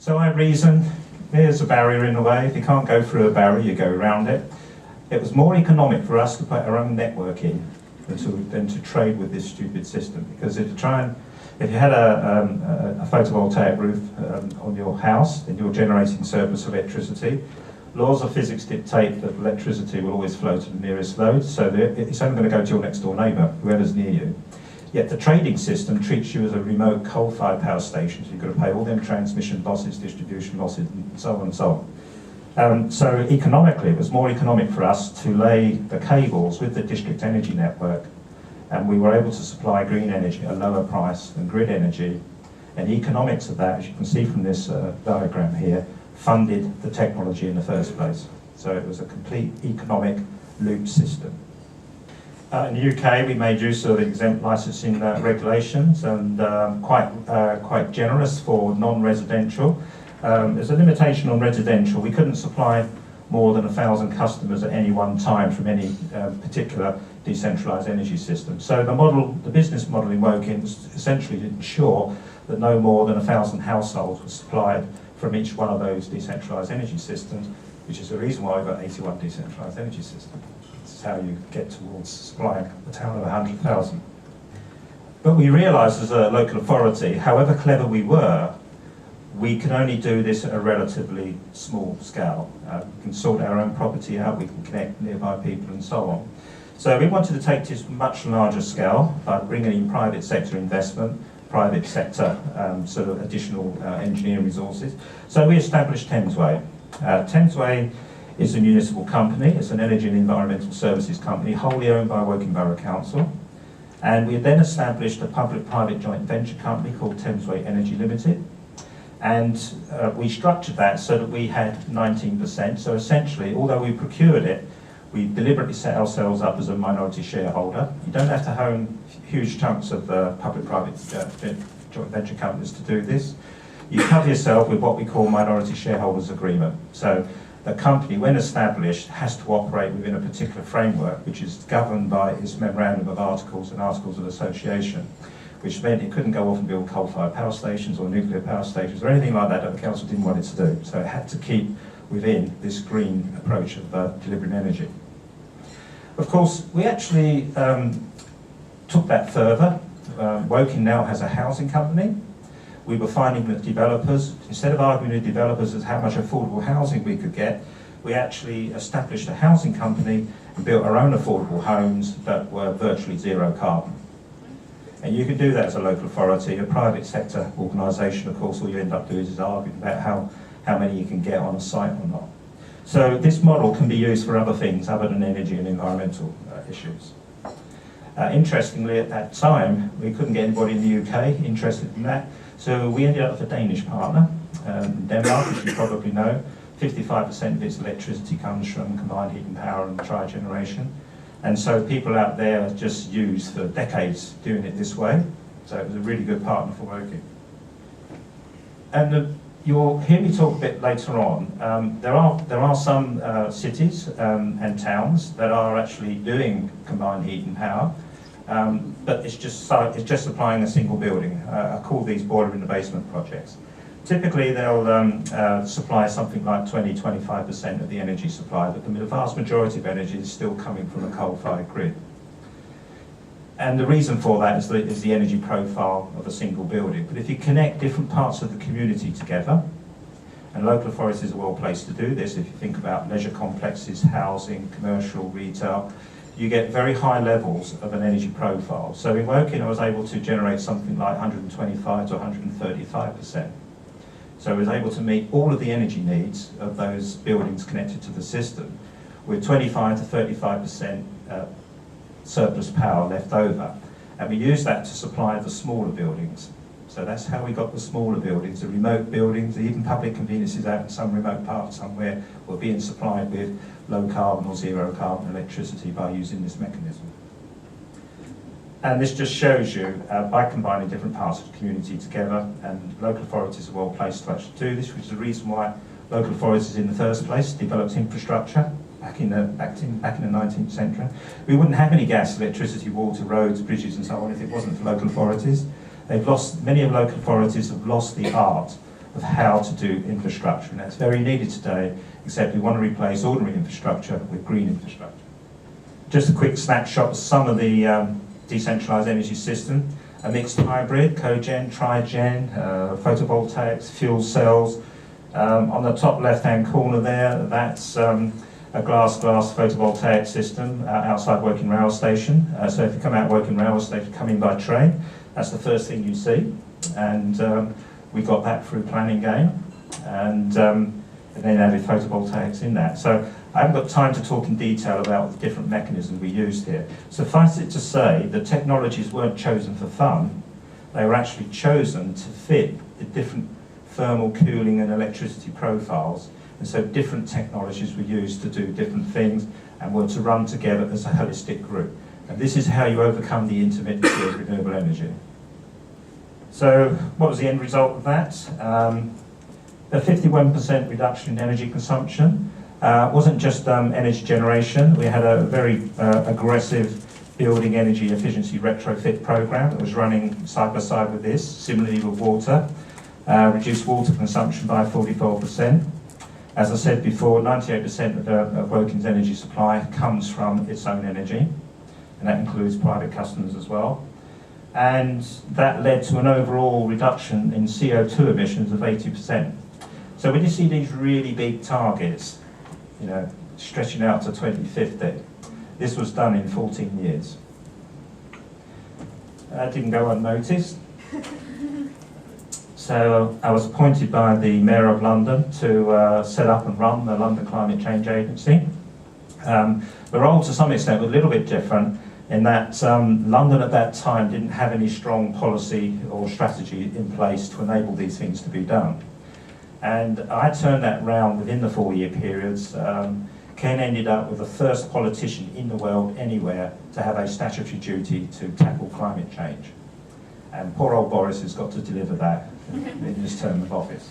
So I reasoned, there's a barrier in the way. If you can't go through a barrier, you go around it. It was more economic for us to put our own network in than to trade with this stupid system. Because if you had a photovoltaic roof on your house and you're generating surplus electricity, laws of physics dictate that electricity will always flow to the nearest load, so it's only going to go to your next door neighbour, whoever's near you. Yet the trading system treats you as a remote coal-fired power station, so you've got to pay all them transmission losses, distribution losses, and so on and so on. So economically, it was more economic for us to lay the cables with the district energy network, and we were able to supply green energy at a lower price than grid energy. And the economics of that, as you can see from this diagram here, funded the technology in the first place. So it was a complete economic loop system. In the UK, we made use of exempt licensing regulations and quite generous for non-residential. There's a limitation on residential. We couldn't supply more than 1,000 customers at any one time from any particular decentralised energy system. So the business model in Woking was essentially to ensure that no more than 1,000 households were supplied from each one of those decentralised energy systems, which is the reason why we've got 81 decentralised energy systems. This is how you get towards supplying a town of 100,000. But we realised as a local authority, however clever we were, we can only do this at a relatively small scale. We can sort our own property out, we can connect nearby people and so on. So we wanted to take this much larger scale by bringing in private sector investment, private sector sort of additional engineering resources. So we established Thamesway. Thamesway is a municipal company. It's an energy and environmental services company wholly owned by Woking Borough Council. And we then established a public-private joint venture company called Thamesway Energy Limited. And we structured that so that we had 19%. So essentially, although we procured it, we deliberately set ourselves up as a minority shareholder. You don't have to own huge chunks of public-private joint venture companies to do this. You cover yourself with what we call minority shareholders agreement. So the company, when established, has to operate within a particular framework which is governed by its memorandum of articles and articles of association, which meant it couldn't go off and build coal-fired power stations or nuclear power stations or anything like that the council didn't want it to do. So it had to keep within this green approach of delivering energy. Of course, we actually took that further. Woking now has a housing company. We were finding that developers, instead of arguing with developers as how much affordable housing we could get, we actually established a housing company and built our own affordable homes that were virtually zero carbon. And you can do that as a local authority. A private sector organisation, of course, all you end up doing is arguing about how many you can get on a site or not. So this model can be used for other things other than energy and environmental issues. Interestingly, at that time, we couldn't get anybody in the UK interested in that. So we ended up with a Danish partner. Denmark, as you probably know, 55% of its electricity comes from combined heat and power and tri-generation. And so people out there just used for decades doing it this way. So it was a really good partner for Woking. And you'll hear me talk a bit later on. There are some cities and towns that are actually doing combined heat and power. But it's just supplying a single building. I call these boiler in the basement projects. Typically they'll supply something like 20-25% of the energy supply, but the vast majority of energy is still coming from a coal-fired grid. And the reason for that is the energy profile of a single building. But if you connect different parts of the community together, and local authorities are well placed to do this, if you think about leisure complexes, housing, commercial, retail, you get very high levels of an energy profile. So in Woking, I was able to generate something like 125 to 135%. So I was able to meet all of the energy needs of those buildings connected to the system with 25 to 35% surplus power left over. And we used that to supply the smaller buildings. So that's how we got the smaller buildings, the remote buildings, even public conveniences out in some remote part somewhere were being supplied with low carbon or zero carbon electricity by using this mechanism. And this just shows you, by combining different parts of the community together, and local authorities are well placed to actually do this, which is the reason why local authorities in the first place developed infrastructure back in the 19th century. We wouldn't have any gas, electricity, water, roads, bridges and so on if it wasn't for local authorities. Many of local authorities have lost the art of how to do infrastructure, and that's very needed today, except we want to replace ordinary infrastructure with green infrastructure. Just a quick snapshot of some of the decentralised energy system. A mixed hybrid, cogen, trigen, photovoltaics, fuel cells. On the top left-hand corner there, that's a glass photovoltaic system outside Woking Rail Station. So if you come out Woking Rail Station, come in by train, that's the first thing you see. And we got that through planning game, and then added photovoltaics in that. So I haven't got time to talk in detail about the different mechanisms we used here. Suffice it to say, the technologies weren't chosen for fun. They were actually chosen to fit the different thermal, cooling and electricity profiles. And so different technologies were used to do different things and were to run together as a holistic group. And this is how you overcome the intermittency of renewable energy. So what was the end result of that? A 51% reduction in energy consumption. Wasn't just energy generation. We had a very aggressive building energy efficiency retrofit program that was running side by side with this, similarly with water. Reduced water consumption by 44%. As I said before, 98% of Woking's energy supply comes from its own energy, and that includes private customers as well. And that led to an overall reduction in CO2 emissions of 80%. So when you see these really big targets, you know, stretching out to 2050, this was done in 14 years. That didn't go unnoticed. So I was appointed by the Mayor of London to set up and run the London Climate Change Agency. The role to some extent was a little bit different in that London at that time didn't have any strong policy or strategy in place to enable these things to be done. And I turned that round within the 4-year periods. Ken ended up with the first politician in the world anywhere to have a statutory duty to tackle climate change. And poor old Boris has got to deliver that in his term of office.